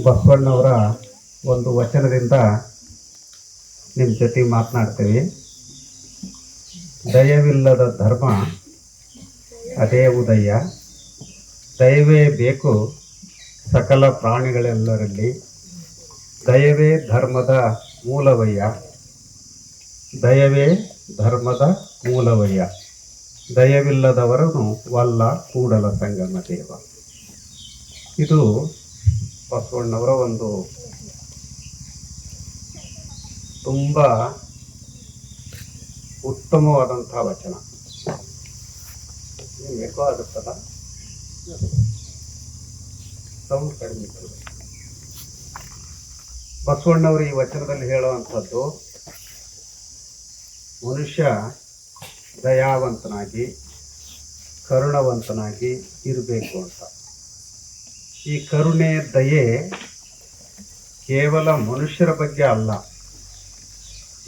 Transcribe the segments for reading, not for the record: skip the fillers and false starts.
ಬಸವಣ್ಣವರ ಒಂದು ವಚನದಿಂದ ನಿಮ್ಮ ಜೊತೆ ಮಾತನಾಡ್ತೀವಿ. ದಯವಿಲ್ಲದ ಧರ್ಮ ಅದೇ ಉದಯ, ದಯವೇ ಬೇಕು ಸಕಲ ಪ್ರಾಣಿಗಳೆಲ್ಲರಲ್ಲಿ, ದಯವೇ ಧರ್ಮದ ಮೂಲವಯ್ಯ, ದಯವೇ ಧರ್ಮದ ಮೂಲವಯ್ಯ, ದಯವಿಲ್ಲದವರನು ವಲ್ಲ ಕೂಡಲ ಸಂಗಮ ದೇವ. ಇದು ಬಸವಣ್ಣವರ ಒಂದು ತುಂಬ ಉತ್ತಮವಾದಂಥ ವಚನ. ಬೇಕೋ ಆಗುತ್ತಲ್ಲ, ಸೌಂಡ್ ಕಡಿಮೆ. ಬಸವಣ್ಣವರು ಈ ವಚನದಲ್ಲಿ ಹೇಳುವಂಥದ್ದು, ಮನುಷ್ಯ ದಯಾವಂತನಾಗಿ ಕರುಣವಂತನಾಗಿ ಇರಬೇಕು ಅಂತ. ಈ ಕರುಣೆ ದಯೆ ಕೇವಲ ಮನುಷ್ಯರ ಬಗ್ಗೆ ಅಲ್ಲ,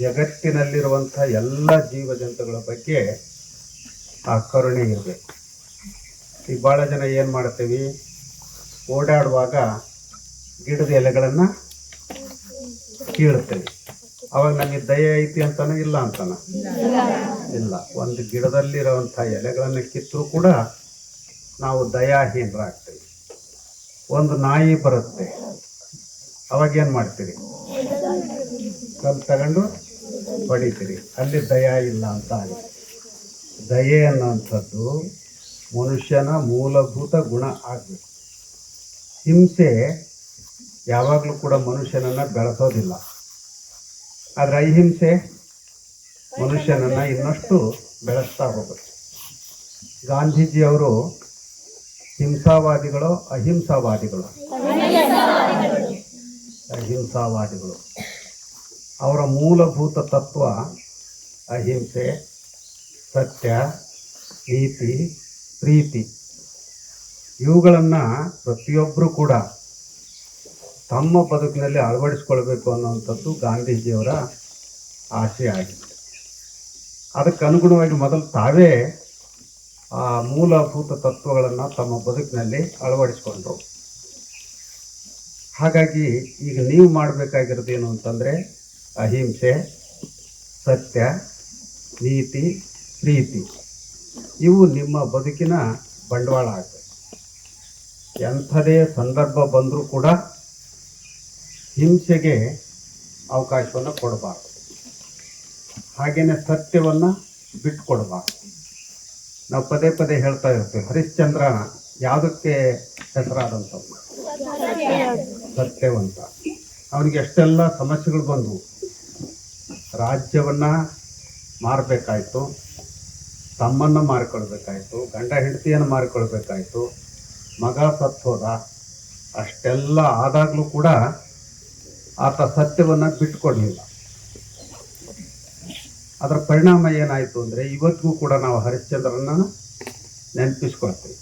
ಜಗತ್ತಿನಲ್ಲಿರುವಂಥ ಎಲ್ಲ ಜೀವಜಂತುಗಳ ಬಗ್ಗೆ ಆ ಕರುಣೆ ಇರಬೇಕು. ಈಗ ಭಾಳ ಜನ ಏನು ಮಾಡ್ತೀವಿ, ಓಡಾಡುವಾಗ ಗಿಡದ ಎಲೆಗಳನ್ನು ಕೀಳ್ತೇವೆ. ಅವಾಗ ನಮಗೆ ದಯೆ ಐತಿ ಅಂತಾನೆ ಇಲ್ಲ ಅಂತಾನ ಇಲ್ಲ. ಒಂದು ಗಿಡದಲ್ಲಿರುವಂಥ ಎಲೆಗಳನ್ನು ಕಿತ್ತರೂ ಕೂಡ ನಾವು ದಯಾಹೀನರಾಗ್ತೇವೆ. ಒಂದು ನಾಯಿ ಬರುತ್ತೆ, ಅವಾಗ ಏನು ಮಾಡ್ತೀರಿ, ಕಲ್ಲು ತಗೊಂಡು ಹೊಡಿತೀರಿ. ಅಲ್ಲಿ ದಯಾ ಇಲ್ಲ ಅಂತ ಆಗಿದೆ. ದಯೆ ಅನ್ನೋಂಥದ್ದು ಮನುಷ್ಯನ ಮೂಲಭೂತ ಗುಣ ಆಗಬೇಕು. ಹಿಂಸೆ ಯಾವಾಗಲೂ ಕೂಡ ಮನುಷ್ಯನನ್ನು ಬೆಳೆಸೋದಿಲ್ಲ, ಆದರೆ ಅಹಿಂಸೆ ಮನುಷ್ಯನನ್ನು ಇನ್ನಷ್ಟು ಬೆಳೆಸ್ತಾ ಹೋಗುತ್ತೆ. ಗಾಂಧೀಜಿಯವರು ಹಿಂಸಾವಾದಿಗಳು ಅಹಿಂಸಾವಾದಿಗಳು? ಅಹಿಂಸಾವಾದಿಗಳು. ಅವರ ಮೂಲಭೂತ ತತ್ವ ಅಹಿಂಸೆ, ಸತ್ಯ, ನೀತಿ, ಪ್ರೀತಿ. ಇವುಗಳನ್ನು ಪ್ರತಿಯೊಬ್ಬರೂ ಕೂಡ ತಮ್ಮ ಬದುಕಿನಲ್ಲಿ ಅಳವಡಿಸ್ಕೊಳ್ಬೇಕು ಅನ್ನುವಂಥದ್ದು ಗಾಂಧೀಜಿಯವರ ಆಸೆ ಆಗಿದೆ. ಅದಕ್ಕೆ ಅನುಗುಣವಾಗಿ ಮೊದಲು ತಾವೇ ಆ ಮೂಲಭೂತ ತತ್ವಗಳನ್ನು ತಮ್ಮ ಬದುಕಿನಲ್ಲಿ ಅಳವಡಿಸ್ಕೊಂಡ್ರು. ಹಾಗಾಗಿ ಈಗ ನೀವು ಮಾಡಬೇಕಾಗಿರೋದೇನು ಅಂತಂದರೆ ಅಹಿಂಸೆ, ಸತ್ಯ, ನೀತಿ, ಪ್ರೀತಿ ಇವು ನಿಮ್ಮ ಬದುಕಿನ ಬಂಡವಾಳ ಆಗಬೇಕು. ಎಂಥದೇ ಸಂದರ್ಭ ಬಂದರೂ ಕೂಡ ಹಿಂಸೆಗೆ ಅವಕಾಶವನ್ನು ಕೊಡಬಾರ್ದು, ಹಾಗೆಯೇ ಸತ್ಯವನ್ನು ಬಿಟ್ಟುಕೊಡಬಾರ್ದು. ನಾವು ಪದೇ ಪದೇ ಹೇಳ್ತಾ ಇರ್ತೀವಿ, ಹರಿಶ್ಚಂದ್ರ ಯಾವುದಕ್ಕೆ ಹೆಸರಾದಂಥವ್ರು? ಸತ್ಯವಂತ. ಅವನಿಗೆ ಎಷ್ಟೆಲ್ಲ ಸಮಸ್ಯೆಗಳು ಬಂದವು. ರಾಜ್ಯವನ್ನು ಮಾರಬೇಕಾಯ್ತು, ತಮ್ಮನ್ನು ಮಾರಿಕೊಳ್ಬೇಕಾಯ್ತು, ಗಂಡ ಹೆಂಡತಿಯನ್ನು ಮಾರಿಕೊಳ್ಬೇಕಾಯ್ತು, ಮಗ ಸತ್ತೋದ. ಅಷ್ಟೆಲ್ಲ ಆದಾಗಲೂ ಕೂಡ ಆತ ಸತ್ಯವನ್ನು ಬಿಟ್ಟುಕೊಡಲಿಲ್ಲ. ಅದರ ಪರಿಣಾಮ ಏನಾಯಿತು ಅಂದರೆ ಇವತ್ತಿಗೂ ಕೂಡ ನಾವು ಹರಿಶ್ಚಂದ್ರನ ನೆನಪಿಸ್ಕೊಳ್ತೀವಿ.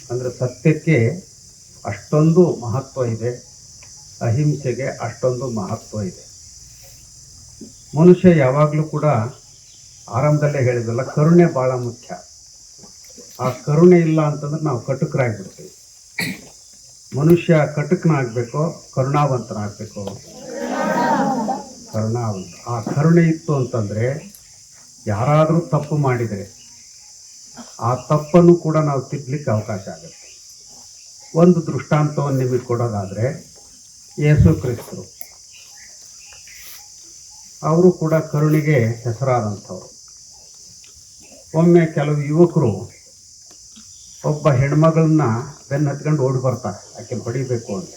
ಅಂದರೆ ಸತ್ಯಕ್ಕೆ ಅಷ್ಟೊಂದು ಮಹತ್ವ ಇದೆ, ಅಹಿಂಸೆಗೆ ಅಷ್ಟೊಂದು ಮಹತ್ವ ಇದೆ. ಮನುಷ್ಯ ಯಾವಾಗಲೂ ಕೂಡ ಆರಂಭದಲ್ಲೇ ಹೇಳಿದ್ವಲ್ಲ, ಕರುಣೆ ಭಾಳ ಮುಖ್ಯ. ಆ ಕರುಣೆ ಇಲ್ಲ ಅಂತಂದ್ರೆ ನಾವು ಕಟುಕರಾಗಿಬಿಡ್ತೀವಿ. ಮನುಷ್ಯ ಕಟುಕನಾಗಬೇಕು, ಕರುಣಾವಂತನಾಗಬೇಕು. ಕರುಣಾವಂತ. ಆ ಕರುಣೆ ಇತ್ತು ಅಂತಂದರೆ ಯಾರಾದರೂ ತಪ್ಪು ಮಾಡಿದರೆ ಆ ತಪ್ಪನ್ನು ಕೂಡ ನಾವು ತಿದ್ದಲಿಕ್ಕೆ ಅವಕಾಶ ಆಗುತ್ತೆ. ಒಂದು ದೃಷ್ಟಾಂತವನ್ನು ನಿಮಗೆ ಕೊಡೋದಾದರೆ, ಯೇಸು ಕ್ರಿಸ್ತರು ಅವರು ಕೂಡ ಕರುಣೆಗೆ ಹೆಸರಾದಂಥವ್ರು. ಒಮ್ಮೆ ಕೆಲವು ಯುವಕರು ಒಬ್ಬ ಹೆಣ್ಮಗಳನ್ನ ಬೆನ್ನು ಹತ್ಕೊಂಡು ಓಡಿ ಬರ್ತಾರೆ, ಆಕೆ ಹೊಡಿಬೇಕು ಅಂತ.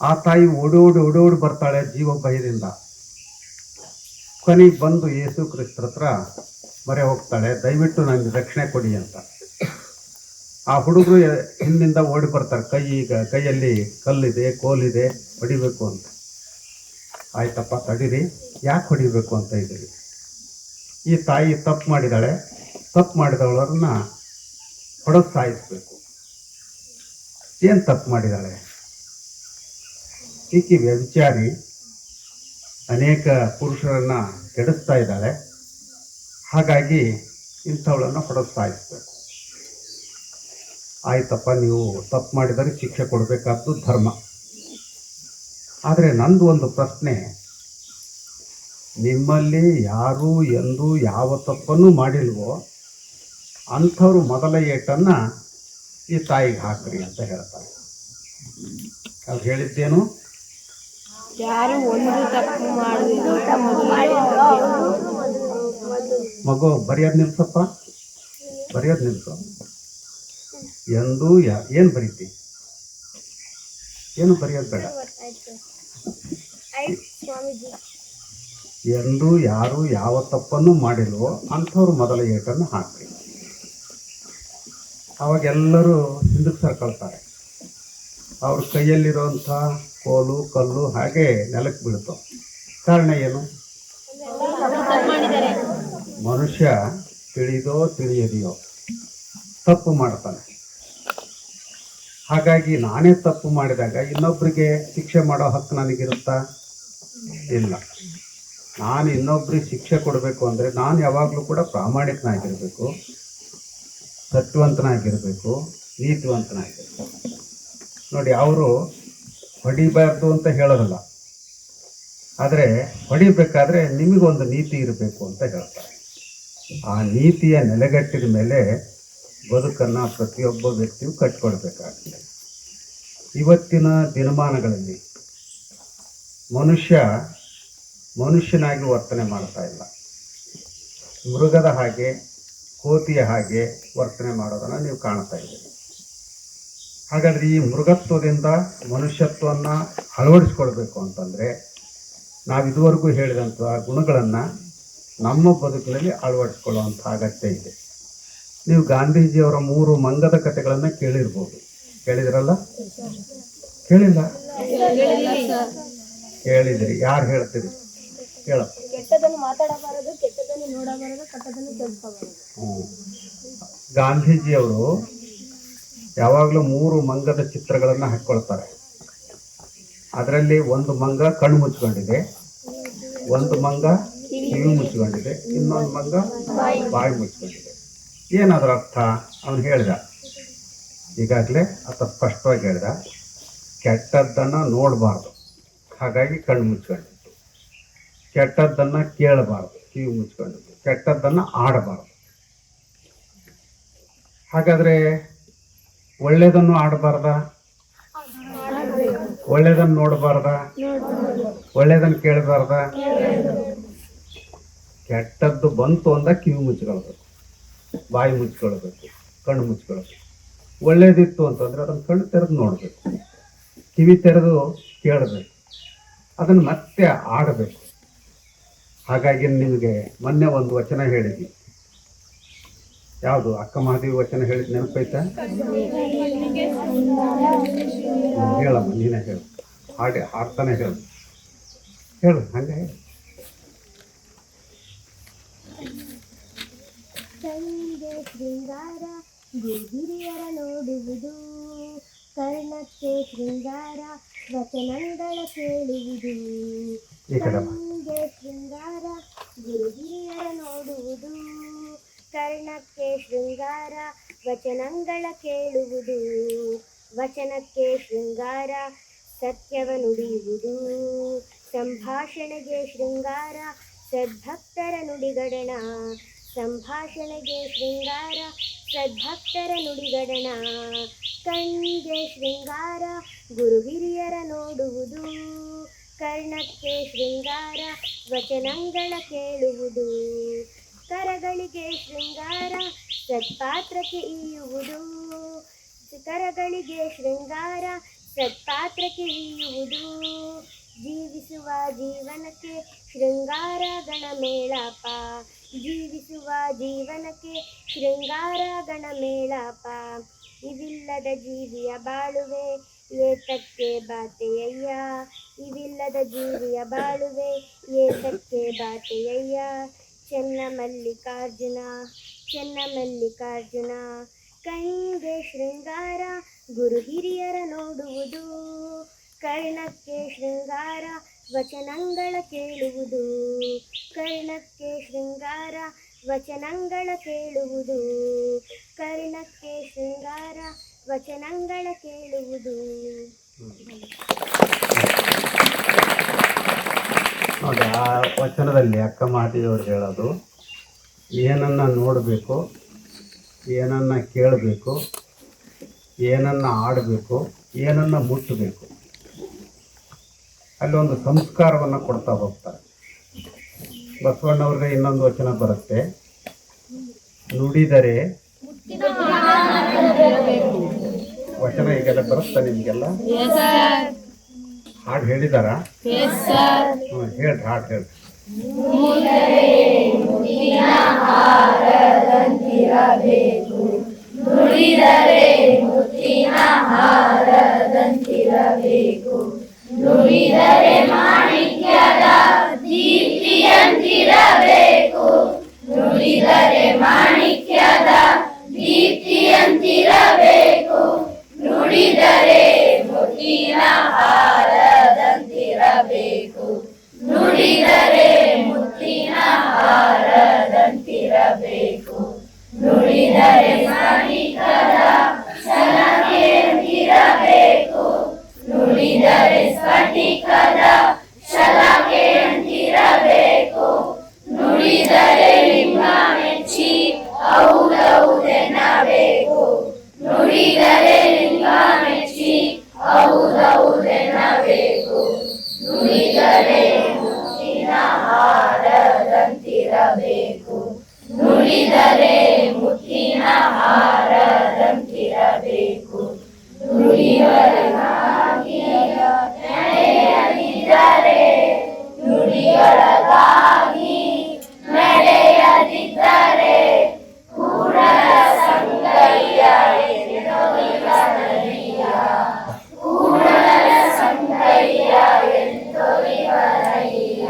ಆ ತಾಯಿ ಓಡೋಡಿ ಬರ್ತಾಳೆ ಜೀವ ಭಯದಿಂದ. ಕೊನೆಗೆ ಬಂದು ಯೇಸು ಕ್ರಿಸ್ತರ ಹತ್ರ ಮೊರೆ ಹೋಗ್ತಾಳೆ, ದಯವಿಟ್ಟು ನನಗೆ ರಕ್ಷಣೆ ಕೊಡಿ ಅಂತ. ಆ ಹುಡುಗರು ಹಿಂದಿಂದ ಓಡಿ ಬರ್ತಾರೆ, ಕೈಯಲ್ಲಿ ಕಲ್ಲಿದೆ, ಕೋಲಿದೆ, ಹೊಡಿಬೇಕು ಅಂತ. ಆಯ್ತಪ್ಪ ತಡೀರಿ, ಯಾಕೆ ಹೊಡಿಬೇಕು ಅಂತ ಇದ್ದೀರಿ? ಈ ತಾಯಿ ತಪ್ಪು ಮಾಡಿದಾಳೆ, ತಪ್ಪು ಮಾಡಿದವಳನ್ನ ಹೊಡೆದು ಸಾಯಿಸಬೇಕು. ಏನು ತಪ್ಪು ಮಾಡಿದಾಳೆ? ಈಕೆ ವ್ಯಭಿಚಾರಿ, ಅನೇಕ ಪುರುಷರನ್ನು ಕೆಡಿಸ್ತಾ ಇದ್ದಾಳೆ. ಹಾಗಾಗಿ ಇಂಥವಳನ್ನು ಹೊಡೆದು ಸಾಯಿಸಬೇಕು. ಆಯ್ತಪ್ಪ, ನೀವು ತಪ್ಪು ಮಾಡಿದರೆ ಶಿಕ್ಷೆ ಕೊಡಬೇಕಾದ್ದು ಧರ್ಮ. ಆದರೆ ನಂದು ಒಂದು ಪ್ರಶ್ನೆ, ನಿಮ್ಮಲ್ಲಿ ಯಾರು ಎಂದೂ ಯಾವ ತಪ್ಪನ್ನು ಮಾಡಿಲ್ವೋ ಅಂಥವ್ರು ಮೊದಲ ಏಟನ್ನು ಈ ತಾಯಿಗೆ ಹಾಕ್ರಿ ಅಂತ ಹೇಳ್ತಾರೆ. ಅವ್ರು ಹೇಳಿದ್ದೇನು? ಯಾರು ಒಂದು ತಪ್ಪು ಮಗು ಬರೆಯೋದು ನಿಲ್ಸಪ್ಪ, ಬರೆಯೋದು ನಿಲ್ಸು. ಎಂದೂ ಏನು ಬರೀತಿ? ಏನು ಬರೆಯೋದು ಬೇಡ. ಎಂದೂ ಯಾರು ಯಾವ ತಪ್ಪನ್ನು ಮಾಡಿಲ್ವೋ ಅಂಥವ್ರು ಮೊದಲ ಏಟನ್ನು ಹಾಕ್ರಿ. ಅವಾಗೆಲ್ಲರೂ ಹಿಂದಕ್ಕೆ ಸರ್ಕೊಳ್ತಾರೆ. ಅವ್ರ ಕೈಯಲ್ಲಿರುವಂಥ ಕೋಲು ಕಲ್ಲು ಹಾಗೆ ನೆಲಕ್ಕೆ ಬೀಳ್ತಾವೆ. ಕಾರಣ ಏನು? ಮನುಷ್ಯ ತಿಳಿದೋ ತಿಳಿಯದೆಯೋ ತಪ್ಪು ಮಾಡ್ತಾನೆ. ಹಾಗಾಗಿ ನಾನೇ ತಪ್ಪು ಮಾಡಿದಾಗ ಇನ್ನೊಬ್ಬರಿಗೆ ಶಿಕ್ಷೆ ಮಾಡೋ ಹಕ್ಕು ನನಗಿರುತ್ತಾ? ಇಲ್ಲ. ನಾನು ಇನ್ನೊಬ್ರಿಗೆ ಶಿಕ್ಷೆ ಕೊಡಬೇಕು ಅಂದರೆ ನಾನು ಯಾವಾಗಲೂ ಕೂಡ ಪ್ರಾಮಾಣಿಕನಾಗಿರಬೇಕು, ಸತ್ಯವಂತನಾಗಿರಬೇಕು, ನೀತಿವಂತನಾಗಿರಬೇಕು. ನೋಡಿ, ಅವರು ಹೊಡಿಬಾರ್ದು ಅಂತ ಹೇಳೋದಲ್ಲ, ಆದರೆ ಹೊಡಿಬೇಕಾದ್ರೆ ನಿಮಗೊಂದು ನೀತಿ ಇರಬೇಕು ಅಂತ ಹೇಳ್ತಾರೆ. ಆ ನೀತಿಯ ನೆಲೆಗಟ್ಟಿದ ಮೇಲೆ ಬದುಕನ್ನು ಪ್ರತಿಯೊಬ್ಬ ವ್ಯಕ್ತಿಯು ಕಟ್ಟಿಕೊಳ್ಬೇಕಾಗ್ತದೆ. ಇವತ್ತಿನ ದಿನಮಾನಗಳಲ್ಲಿ ಮನುಷ್ಯನಾಗಿ ವರ್ತನೆ ಮಾಡ್ತಾ ಇಲ್ಲ. ಮೃಗದ ಹಾಗೆ, ಕೋತಿಯ ಹಾಗೆ ವರ್ತನೆ ಮಾಡೋದನ್ನು ನೀವು ಕಾಣ್ತಾ ಇದ್ದೀರಿ. ಹಾಗಾದರೆ ಈ ಮೃಗತ್ವದಿಂದ ಮನುಷ್ಯತ್ವವನ್ನು ಅಳವಡಿಸ್ಕೊಳ್ಬೇಕು ಅಂತಂದರೆ ನಾವು ಇದುವರೆಗೂ ಹೇಳಿದಂಥ ಗುಣಗಳನ್ನು ನಮ್ಮ ಬದುಕಿನಲ್ಲಿ ಅಳವಡಿಸ್ಕೊಳ್ಳುವಂಥ ಅಗತ್ಯ ಇದೆ. ನೀವು ಗಾಂಧೀಜಿಯವರ 3 ಮಂಗದ ಕಥೆಗಳನ್ನು ಕೇಳಿರ್ಬೋದು. ಕೇಳಿದ್ರಲ್ಲ? ಕೇಳಿಲ್ಲ? ಕೇಳಿದಿರಿ. ಯಾರು ಹೇಳ್ತೀರಿ? ಹೇಳಪ್ಪ. ಕೆಟ್ಟದನ್ನು ಮಾತಾಡಬಾರದು, ಕೆಟ್ಟದನ್ನು ನೋಡಬಾರದು, ಕೆಟ್ಟದನ್ನು ಕೇಳಿಸಬಾರದು. ಗಾಂಧೀಜಿಯವರು ಯಾವಾಗಲೂ 3 ಮಂಗದ ಚಿತ್ರಗಳನ್ನು ಹಾಕ್ಕೊಳ್ತಾರೆ. ಅದರಲ್ಲಿ ಒಂದು ಮಂಗ ಕಣ್ಣು ಮುಚ್ಕೊಂಡಿದೆ, ಒಂದು ಮಂಗ ಕಿವಿ ಮುಚ್ಕೊಂಡಿದೆ, ಇನ್ನೊಂದು ಮಂಗ ಬಾಯಿ ಮುಚ್ಕೊಂಡಿದೆ. ಏನಾದ್ರ ಅರ್ಥ? ಅವನು ಹೇಳಿದ, ಈಗಾಗಲೇ ಆತ ಸ್ಪಷ್ಟವಾಗಿ ಹೇಳಿದ, ಕೆಟ್ಟದ್ದನ್ನು ನೋಡಬಾರ್ದು, ಹಾಗಾಗಿ ಕಣ್ಣು ಮುಚ್ಕೊಂಡಿತ್ತು. ಕೆಟ್ಟದ್ದನ್ನು ಕೇಳಬಾರ್ದು, ಕಿವಿ ಮುಚ್ಕೊಂಡಿತ್ತು. ಕೆಟ್ಟದ್ದನ್ನು ಆಡಬಾರ್ದು. ಹಾಗಾದರೆ ಒಳ್ಳೆಯದನ್ನು ಆಡಬಾರ್ದ? ಒಳ್ಳೆಯದನ್ನು ನೋಡಬಾರ್ದ? ಒಳ್ಳೆಯದನ್ನು ಕೇಳಬಾರ್ದ? ಕೆಟ್ಟದ್ದು ಬಂತು ಅಂದ ಕಿವಿ ಮುಚ್ಕೊಳ್ಬೇಕು, ಬಾಯಿ ಮುಚ್ಕೊಳ್ಬೇಕು, ಕಣ್ಣು ಮುಚ್ಕೊಳ್ಬೇಕು. ಒಳ್ಳೇದಿತ್ತು ಅಂತಂದರೆ ಅದನ್ನು ಕಣ್ಣು ತೆರೆದು ನೋಡಬೇಕು, ಕಿವಿ ತೆರೆದು ಕೇಳಬೇಕು, ಅದನ್ನು ಮತ್ತೆ ಆಡಬೇಕು. ಹಾಗಾಗಿ ನಿಮಗೆ ಮೊನ್ನೆ ಒಂದು ವಚನ ಹೇಳಿದ್ವಿ. ಯಾವುದು? ಅಕ್ಕ ಮಹಾದೇವಿ ವಚನ ಹೇಳಿದ ನೆನಪೈತಾ? ಹೇಳಮ್ಮ, ನೀನೇ ಹೇಳು. ಹಾಡ್ತಾನೆ ಹೇಳು, ಹೇಳು, ಹಂಗೆ ಹೇಳು. ಕಣ್ಣಿಗೆ ಶೃಂಗಾರ, ಹಿರಿಯರ ನೋಡುವುದು, ಕರ್ಣಕ್ಕೆ ಶೃಂಗಾರ, ವಚನಗಳ ಕೇಳುವುದು. ಕಣ್ಣಿಗೆ ಶೃಂಗಾರ, ಹಿರಿಯರ ನೋಡುವುದು, ಕರ್ಣಕ್ಕೆ ಶೃಂಗಾರ, ವಚನಗಳ ಕೇಳುವುದು. ವಚನಕ್ಕೆ ಶೃಂಗಾರ, ಸತ್ಯವ ನುಡಿಯುವುದು. ಸಂಭಾಷಣೆಗೆ ಶೃಂಗಾರ, ಸದ್ಭಕ್ತರ ನುಡಿಗಡಣ. ಸಂಭಾಷಣೆಗೆ ಶೃಂಗಾರ, ಸದ್ಭಕ್ತರ ನುಡಿಗಡಣ. ಕಣ್ಣಿಗೆ ಶೃಂಗಾರ, ಗುರು ಹಿರಿಯರ ನೋಡುವುದು, ಕರ್ಣಕ್ಕೆ ಶೃಂಗಾರ, ವಚನಗಳ ಕೇಳುವುದು. ಕರಗಳಿಗೆ ಶೃಂಗಾರ, ಸತ್ಪಾತ್ರಕ್ಕೆ ಈಯುವುದು. ಕರಗಳಿಗೆ ಶೃಂಗಾರ, ಸತ್ಪಾತ್ರಕ್ಕೆ ಈಯುವುದು. ಜೀವಿಸುವ ಜೀವನಕ್ಕೆ ಶೃಂಗಾರ ಗಣಮೇಳಪ. ಜೀವಿಸುವ ಜೀವನಕ್ಕೆ ಶೃಂಗಾರ ಗಣಮೇಳಪ. ಇವಿಲ್ಲದ ಜೀವಿಯ ಬಾಳುವೆ ಏತಕ್ಕೆ ಬಾತೆಯಯ್ಯ. ಇವಿಲ್ಲದ ಜೀವಿಯ ಬಾಳುವೆ ಏತಕ್ಕೆ ಬಾತೆಯಯ್ಯ. ಚೆನ್ನ ಮಲ್ಲಿಕಾರ್ಜುನ, ಚೆನ್ನ ಮಲ್ಲಿಕಾರ್ಜುನ. ಕಣ್ಣಿಗೆ ಶೃಂಗಾರ, ಗುರು ಹಿರಿಯರ ನೋಡುವುದು, ಕರ್ಣಕ್ಕೆ ಶೃಂಗಾರ, ವಚನಗಳ ಕೇಳುವುದು. ಕರ್ಣಕ್ಕೆ ಶೃಂಗಾರ, ವಚನಗಳ ಕೇಳುವುದು. ಕರ್ಣಕ್ಕೆ ಶೃಂಗಾರ, ವಚನಗಳ ಕೇಳುವುದು. ನೋಡಿ, ಆ ವಚನದಲ್ಲಿ ಅಕ್ಕ ಮಹಾದೇವಿಯವರು ಹೇಳೋದು, ಏನನ್ನ ನೋಡಬೇಕು, ಏನನ್ನ ಕೇಳಬೇಕು, ಏನನ್ನ ಆಡಬೇಕು, ಏನನ್ನ ಮುಟ್ಟಬೇಕು, ಅಲ್ಲಿ ಒಂದು ಸಂಸ್ಕಾರವನ್ನು ಕೊಡ್ತಾ ಹೋಗ್ತಾರೆ. ಬಸವಣ್ಣವ್ರಿಗೆ ಇನ್ನೊಂದು ವಚನ ಬರುತ್ತೆ, ನುಡಿದರೆ ವಚನ ಈಗೆಲ್ಲ ಬರುತ್ತಾ ನಿಮಗೆಲ್ಲ? ಹಾಡು ಹೇಳಿದಾರ? ಹೇಳ್ರಿ, ಹಾಡು ಹೇಳ್ರಿ. ನುಡಿದರೆ ಮಾಣಿಕ್ಯದ ದೀಪ್ತಿಯಂತಿರಬೇಕು, ನುಡಿದರೆ ಮಾಣಿಕ್ಯದ ದೀಪ್ತಿಯಂತಿರಬೇಕು, ನುಡಿದರೆ ಮುತ್ತಿನ ಹಾರದಂತಿರಬೇಕು, ನುಡಿದರೆ ಮುತ್ತಿನ ಹಾರದಂತಿರಬೇಕು, ನುಡಿದರೆ ಮಾಣಿಕ್ಯದ ಶಲಕೆಯಂತಿರಬೇಕು, ನುಡಿದರೆ ಸ್ಫಟಿಕದ ಶಲಕೆಯಂತಿರಬೇಕು, ನುಡಿದರೆ ನಿಮ್ಮ ಮೆಚ್ಚಿ ಹೌದೌದೆನ್ನಬೇಕು, ನುಡಿದರೆ ನಿಮ್ಮ ಮೆಚ್ಚಿ ಹೌದೌದೆನ್ನಬೇಕು, ನುಡಿದರೆ ಮುತ್ತಿನ ಹಾರದಂತಿರಬೇಕು, ನುಡಿದರೆ ಮುತ್ತಿನ ಹಾರದಂತಿರಬೇಕು, ನುಡಿದರೆ ನಡೆಯದಿದ್ದರೆ ನುಡಿಯೊಳಗಾಗಿ ನಡೆಯದಿದ್ದರೆ ಕೂಡಲ ಸಂಗಯ್ಯ ಎಂದೊಲಿವನಯ್ಯ, ಕೂಡಲ ಸಂಗಯ್ಯ ಎಂದೊಲಿವನಯ್ಯ,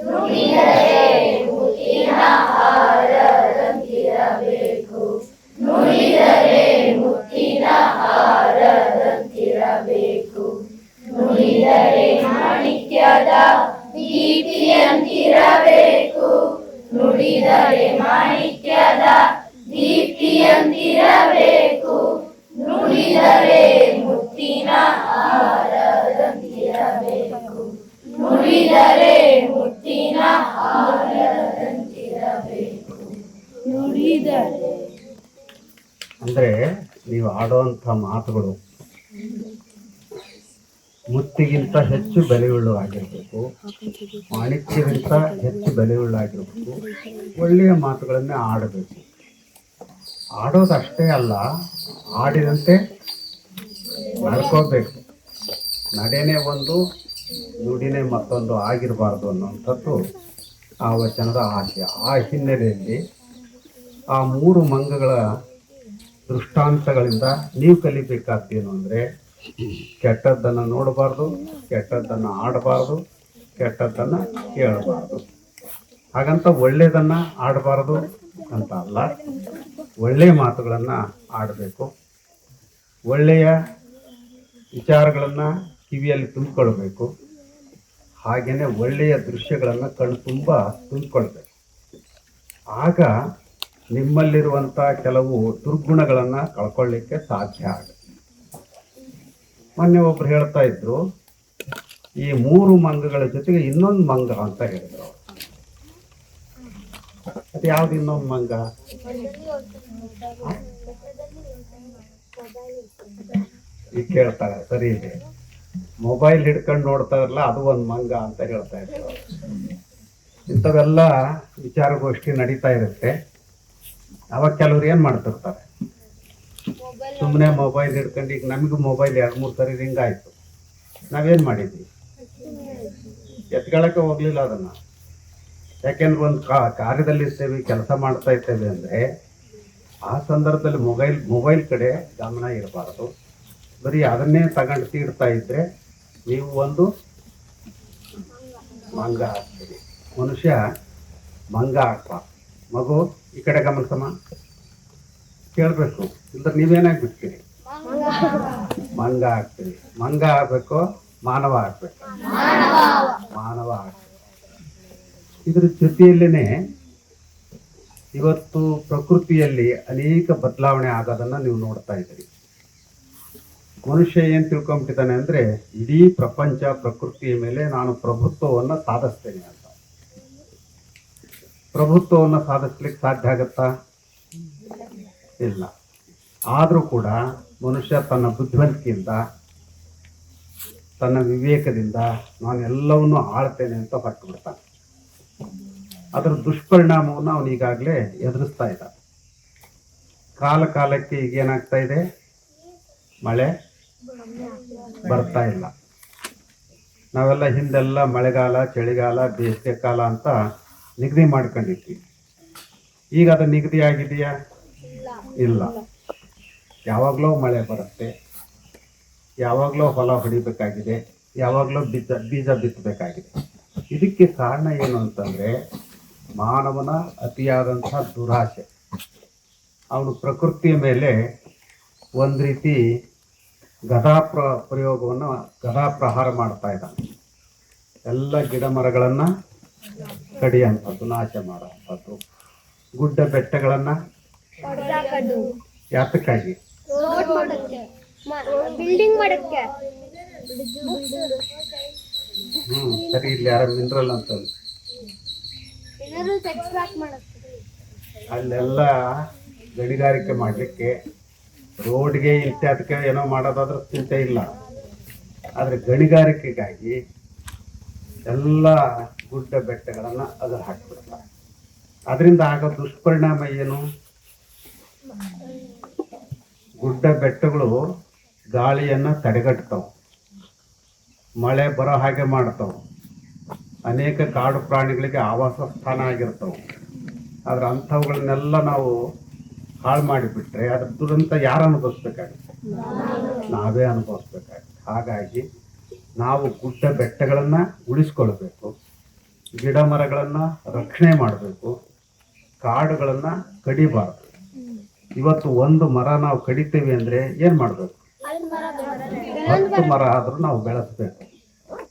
ನುಡಿದರೆ ಮುತ್ತಿನ ಹಾರದಂತಿರಬೇಕು, ನುಡಿದರೆ ಮುತ್ತಿನ ಹಾರದಂತಿರಬೇಕು, ನುಡಿದರೆ ಮಾಣಿಕ್ಯದ ದೀಪ್ತಿಯಂತಿರಬೇಕು, ನುಡಿದರೆ ಮಾಣಿಕ್ಯದ ದೀಪ್ತಿಯಂತಿರಬೇಕು, ನುಡಿದರೆ ಮುತ್ತಿನ ಹಾರದಂತಿರಬೇಕು, ನುಡಿದರೆ ಮುತ್ತಿನ ಹಾರದಂತಿರಬೇಕು, ನುಡಿದರೆ. ಅಂದರೆ ನೀವು ಆಡುವಂಥ ಮಾತುಗಳು ಮುತ್ತಿಗಿಂತ ಹೆಚ್ಚು ಬೆಲೆಯುಳ್ಳವಾಗಿರಬೇಕು, ಮಾಣಿಕ್ಯಕ್ಕಿಂತ ಹೆಚ್ಚು ಬೆಲೆಯುಳ್ಳಾಗಿರಬೇಕು, ಒಳ್ಳೆಯ ಮಾತುಗಳನ್ನೇ ಆಡಬೇಕು. ಆಡೋದಷ್ಟೇ ಅಲ್ಲ, ಆಡಿದಂತೆ ನಡ್ಕೋಬೇಕು. ನಡೆನೇ ಒಂದು, ನುಡಿನೇ ಮತ್ತೊಂದು ಆಗಿರಬಾರ್ದು ಅನ್ನುವಂಥದ್ದು ಆ ವಚನದ ಆಶಯ. ಆ ಹಿನ್ನೆಲೆಯಲ್ಲಿ ಆ ಮೂರು ಮಂಗಗಳ ದೃಷ್ಟಾಂತಗಳಿಂದ ನೀವು ಕಲಿಬೇಕಾದ್ದೇನು ಅಂದರೆ, ಕೆಟ್ಟದ್ದನ್ನು ನೋಡಬಾರ್ದು, ಕೆಟ್ಟದ್ದನ್ನು ಆಡಬಾರ್ದು, ಕೆಟ್ಟದ್ದನ್ನು ಕೇಳಬಾರ್ದು. ಹಾಗಂತ ಒಳ್ಳೆಯದನ್ನು ಆಡಬಾರ್ದು ಅಂತ ಅಲ್ಲ, ಒಳ್ಳೆಯ ಮಾತುಗಳನ್ನು ಆಡಬೇಕು, ಒಳ್ಳೆಯ ವಿಚಾರಗಳನ್ನು ಕಿವಿಯಲ್ಲಿ ತುಂಬಿಕೊಳ್ಬೇಕು, ಹಾಗೆಯೇ ಒಳ್ಳೆಯ ದೃಶ್ಯಗಳನ್ನು ಕಣ್ಣು ತುಂಬ ತುಂಬಿಕೊಳ್ಬೇಕು. ಆಗ ನಿಮ್ಮಲ್ಲಿರುವಂಥ ಕೆಲವು ದುರ್ಗುಣಗಳನ್ನು ಕಳ್ಕೊಳ್ಳಿಕ್ಕೆ ಸಾಧ್ಯ ಆಗುತ್ತೆ. ಮೊನ್ನೆ ಒಬ್ರು ಹೇಳ್ತಾ ಇದ್ರು, ಈ ಮೂರು ಮಂಗಗಳ ಜೊತೆಗೆ ಇನ್ನೊಂದು ಮಂಗ ಅಂತ ಹೇಳಿದ್ರು. ಅದು ಯಾವ್ದು ಇನ್ನೊಂದು ಮಂಗ? ಈಗ ಕೇಳ್ತಾರೆ, ಸರಿ ಇದೆ, ಮೊಬೈಲ್ ಹಿಡ್ಕೊಂಡು ನೋಡ್ತಾರಲ್ಲ ಅದು ಒಂದು ಮಂಗ ಅಂತ ಹೇಳ್ತಾ ಇದ್ರು. ಇಂಥವೆಲ್ಲ ವಿಚಾರಗೋಷ್ಠಿ ನಡೀತಾ ಇರುತ್ತೆ. ಅವಾಗ ಕೆಲವ್ರು ಏನು ಮಾಡ್ತಿರ್ತಾರೆ, ಸುಮ್ಮನೆ ಮೊಬೈಲ್ ಹಿಡ್ಕೊಂಡು, ಈಗ ನಮಗೂ ಮೊಬೈಲ್ 2-3 ಸರಿ ರಿಂಗ್ ಆಯಿತು, ನಾವೇನು ಮಾಡಿದ್ವಿ, ಎತ್ಕೊಳ್ಳೋಕ್ಕೆ ಹೋಗಲಿಲ್ಲ ಅದನ್ನು. ಯಾಕೆಂದ್ರೆ ಒಂದು ಕಾರ್ಯದಲ್ಲಿರ್ತೇವೆ, ಕೆಲಸ ಮಾಡ್ತಾ ಇರ್ತೇವೆ ಅಂದರೆ ಆ ಸಂದರ್ಭದಲ್ಲಿ ಮೊಬೈಲ್ ಕಡೆ ಗಮನ ಇರಬಾರ್ದು. ಬರೀ ಅದನ್ನೇ ತಗೊಂಡು ತೀಡ್ತಾ ಇದ್ದರೆ ನೀವು ಒಂದು ಮಂಗ ಆಗ್ತೀರಿ. ಮನುಷ್ಯ ಮಂಗ ಆಗ್ಬಾರ್ದು. ಮಗು ಈ ಕಡೆ ಗಮನಿಸಮ್ಮ, ಕೇಳಬೇಕು, ಇಲ್ಲದ್ರೆ ನೀವೇನಾಗಿ ಬಿಡ್ತೀರಿ, ಮಂಗ ಆಗ್ತೀರಿ. ಮಂಗ ಆಗಬೇಕು, ಮಾನವ ಆಗ್ಬೇಕು, ಮಾನವ ಆಗ್ಬೇಕು. ಇದ್ರ ಜೊತೆಯಲ್ಲೇ ಇವತ್ತು ಪ್ರಕೃತಿಯಲ್ಲಿ ಅನೇಕ ಬದಲಾವಣೆ ಆಗೋದನ್ನು ನೀವು ನೋಡ್ತಾ ಇದ್ದೀರಿ. ಮನುಷ್ಯ ಏನು ತಿಳ್ಕೊಂಬಿಟ್ಟಿದ್ದಾನೆ ಅಂದರೆ ಇಡೀ ಪ್ರಪಂಚ ಪ್ರಕೃತಿಯ ಮೇಲೆ ನಾನು ಪ್ರಭುತ್ವವನ್ನು ಸಾಧಿಸ್ತೇನೆ ಅಂತ. ಪ್ರಭುತ್ವವನ್ನು ಸಾಧಿಸ್ಲಿಕ್ಕೆ ಸಾಧ್ಯ ಆಗತ್ತಾ? ಇಲ್ಲ. ಆದರೂ ಕೂಡ ಮನುಷ್ಯ ತನ್ನ ಬುದ್ಧಿವಂತಿಕೆಯಿಂದ ತನ್ನ ವಿವೇಕದಿಂದ ನಾನು ಎಲ್ಲವನ್ನೂ ಆಳ್ತೇನೆ ಅಂತ ಹೊರಟು ಬಿಡ್ತಾನೆ. ಅದರ ದುಷ್ಪರಿಣಾಮವನ್ನು ಅವನು ಈಗಾಗಲೇ ಎದುರಿಸ್ತಾ ಇದ್ದ. ಕಾಲಕ್ಕೆ ಈಗ ಏನಾಗ್ತಾ ಇದೆ? ಮಳೆ ಬರ್ತಾ ಇಲ್ಲ. ನಾವೆಲ್ಲ ಹಿಂದೆಲ್ಲ ಮಳೆಗಾಲ, ಚಳಿಗಾಲ, ಬೇಸಿಗೆ ಕಾಲ ಅಂತ ನಿಗದಿ ಮಾಡ್ಕೊಂಡಿದ್ವಿ. ಈಗ ಅದು ನಿಗದಿ ಆಗಿದೆಯಾ? ಇಲ್ಲ. ಯಾವಾಗಲೂ ಮಳೆ ಬರುತ್ತೆ, ಯಾವಾಗಲೂ ಹೊಲ ಹೊಡಿಬೇಕಾಗಿದೆ, ಯಾವಾಗಲೂ ಬೀಜ ಬಿತ್ತಬೇಕಾಗಿದೆ. ಇದಕ್ಕೆ ಕಾರಣ ಏನು ಅಂತಂದರೆ ಮಾನವನ ಅತಿಯಾದಂಥ ದುರಾಶೆ. ಅವನು ಪ್ರಕೃತಿಯ ಮೇಲೆ ಒಂದು ರೀತಿ ಪ್ರಯೋಗವನ್ನು ಗದಾ ಪ್ರಹಾರ ಮಾಡ್ತಾ ಇದ್ದಾನೆ. ಎಲ್ಲ ಗಿಡ ಮರಗಳನ್ನು ಕಡಿಯುವಂಥದ್ದು, ನಾಶ ಮಾಡುವಂಥದ್ದು, ಗುಡ್ಡ ಬೆಟ್ಟಗಳನ್ನು ಯಾತಕ್ಕಾಗಿ? ಬಿಲ್ಡಿಂಗ್ ಮಾಡಕ್ಕೆ. ಸರಿ, ಇಲ್ಲಿ ಯಾರ ಮಿನರಲ್ ಅಂತ ಅಲ್ಲೆಲ್ಲ ಗಣಿಗಾರಿಕೆ ಮಾಡಲಿಕ್ಕೆ, ರೋಡ್ಗೆ ಇತ್ಯಾದಕ್ಕೆ ಏನೋ ಮಾಡೋದಾದ್ರೆ ಚಿಂತೆ ಇಲ್ಲ. ಆದರೆ ಗಣಿಗಾರಿಕೆಗಾಗಿ ಎಲ್ಲ ಗುಡ್ಡ ಬೆಟ್ಟಗಳನ್ನು ಅದ್ರ ಹಾಕಿಬಿಡ್ತಾರೆ. ಅದರಿಂದ ಆಗೋ ದುಷ್ಪರಿಣಾಮ ಏನು? ಗುಡ್ಡ ಬೆಟ್ಟಗಳು ಗಾಳಿಯನ್ನು ತಡೆಗಟ್ತವೆ, ಮಳೆ ಬರೋ ಹಾಗೆ ಮಾಡ್ತವೆ, ಅನೇಕ ಕಾಡು ಪ್ರಾಣಿಗಳಿಗೆ ಆವಾಸ ಸ್ಥಾನ ಆಗಿರ್ತವೆ. ಆದರೆ ಅಂಥವುಗಳನ್ನೆಲ್ಲ ನಾವು ಹಾಳು ಮಾಡಿಬಿಟ್ರೆ ಅದ್ರ ದುರಂತ ಯಾರು ಅನುಭವಿಸ್ಬೇಕಾಗುತ್ತೆ? ನಾವೇ ಅನುಭವಿಸ್ಬೇಕಾಗುತ್ತೆ. ಹಾಗಾಗಿ ನಾವು ಗುಡ್ಡ ಬೆಟ್ಟಗಳನ್ನು ಉಳಿಸ್ಕೊಳ್ಬೇಕು, ಗಿಡ ಮರಗಳನ್ನು ರಕ್ಷಣೆ ಮಾಡಬೇಕು, ಕಾಡುಗಳನ್ನು ಕಡಿಬಾರ್ದು. ಇವತ್ತು ಒಂದು ಮರ ನಾವು ಕಡಿತೀವಿ ಅಂದರೆ ಏನು ಮಾಡಬೇಕು? 10 ಮರ ಆದರೂ ನಾವು ಬೆಳೆಸಬೇಕು.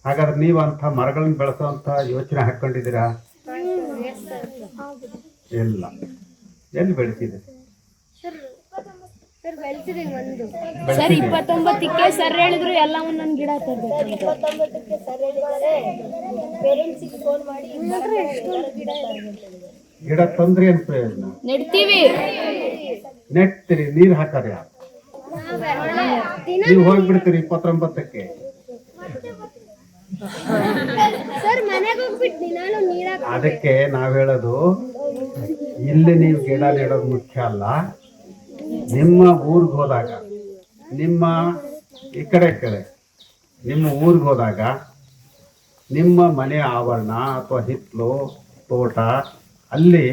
ಹಾಗಾದ್ರೆ ನೀವು ಅಂಥ ಮರಗಳನ್ನು ಬೆಳೆಸೋವಂಥ ಯೋಚನೆ ಹಾಕ್ಕೊಂಡಿದ್ದೀರಾ? ಇಲ್ಲ. ಎಲ್ಲಿ ಬೆಳೆಸಿದೆ? ಸರ್ 29ಕ್ಕೆ ಸರ್ ಹೇಳಿದ್ರು ಎಲ್ಲ ಒಂದೊಂದು ಗಿಡ ತರಬೇಕು. 29ಕ್ಕೆ ಸರ್ ಹೇಳಿದ್ದಾರೆ, ಪೇರೆಂಟ್ಸಿಗೆ ಫೋನ್ ಮಾಡಿ ಗಿಡ ಗಿಡ ತಂದ್ರೆ ಏನು ಪ್ರಯೋಜನ? ನೆಡ್ತೀವಿ. ನೆಟ್ತೀರಿ, ನೀರು ಹಾಕಾರೆ ಯಾರು? ನೀವು ಹೋಗ್ಬಿಡ್ತೀರಿ 29ಕ್ಕೆ. ಸರ್ ಮನೆಗೆ ಹೋಗ್ಬಿಟ್ಟು ನಾನು ನೀರ. ಅದಕ್ಕೆ ನಾವು ಹೇಳೋದು, ಇಲ್ಲಿ ನೀವು ಗಿಡ ನೆಡೋದು ಮುಖ್ಯ ಅಲ್ಲ. ನಿಮ್ಮ ಊರಿಗೆ ಹೋದಾಗ, ನಿಮ್ಮ ಈ ಕಡೆ ನಿಮ್ಮ ಊರಿಗೆ ಹೋದಾಗ ನಿಮ್ಮ ಮನೆ ಆವರಣ ಅಥವಾ ಹಿತ್ತಲು ತೋಟ ಅಲ್ಲಿ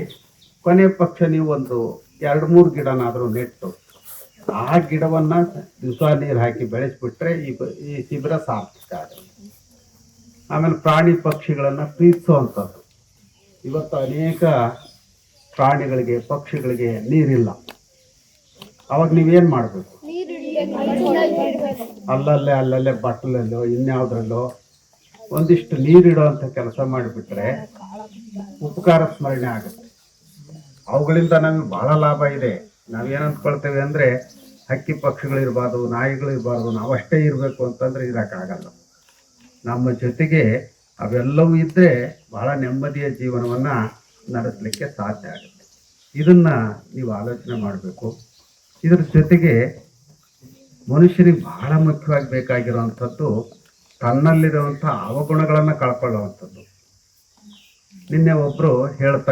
ಕೊನೆ ಪಕ್ಷ ನೀವು ಒಂದು 2-3 ಗಿಡನಾದರೂ ನೆಟ್ಟು ಆ ಗಿಡವನ್ನು ದಿವಸ ನೀರು ಹಾಕಿ ಬೆಳೆಸಿಬಿಟ್ರೆ ಈ ಶಿಬಿರ ಸಾರ್ಥಕ ಆಗುತ್ತೆ. ಆಮೇಲೆ ಪ್ರಾಣಿ ಪಕ್ಷಿಗಳನ್ನು ಪ್ರೀತಿಸುವಂಥದ್ದು. ಇವತ್ತು ಅನೇಕ ಪ್ರಾಣಿಗಳಿಗೆ, ಪಕ್ಷಿಗಳಿಗೆ ನೀರಿಲ್ಲ. ಅವಾಗ ನೀವೇನು ಮಾಡಬೇಕು? ಅಲ್ಲಲ್ಲೇ ಬಟ್ಟಲಲ್ಲೋ ಇನ್ಯಾವುದ್ರಲ್ಲೋ ಒಂದಿಷ್ಟು ನೀರಿಡುವಂಥ ಕೆಲಸ ಮಾಡಿಬಿಟ್ರೆ ಉಪಕಾರ ಸ್ಮರಣೆ ಆಗುತ್ತೆ. ಅವುಗಳಿಂದ ನಮಗೆ ಭಾಳ ಲಾಭ ಇದೆ. ನಾವೇನು ಅಂದ್ಕೊಳ್ತೇವೆ ಅಂದರೆ ಹಕ್ಕಿ ಪಕ್ಷಿಗಳಿರ್ಬಾರ್ದು, ನಾಯಿಗಳಿರ್ಬಾರ್ದು, ನಾವಷ್ಟೇ ಇರಬೇಕು ಅಂತಂದರೆ ಇರೋಕ್ಕಾಗಲ್ಲ. ನಮ್ಮ ಜೊತೆಗೆ ಅವೆಲ್ಲವೂ ಇದ್ದರೆ ಭಾಳ ನೆಮ್ಮದಿಯ ಜೀವನವನ್ನು ನಡೆಸಲಿಕ್ಕೆ ಸಾಧ್ಯ ಆಗುತ್ತೆ. ಇದನ್ನು ನೀವು ಆಲೋಚನೆ ಮಾಡಬೇಕು. ಇದರ ಜೊತೆಗೆ ಮನುಷ್ಯನಿಗೆ ಬಹಳ ಮುಖ್ಯವಾಗಿ ಬೇಕಾಗಿರುವಂಥದ್ದು ತನ್ನಲ್ಲಿರುವಂಥ ಅವಗುಣಗಳನ್ನು ಕಳ್ಕೊಳ್ಳುವಂಥದ್ದು. ನಿನ್ನೆ ಒಬ್ಬರು ಹೇಳ್ತಾ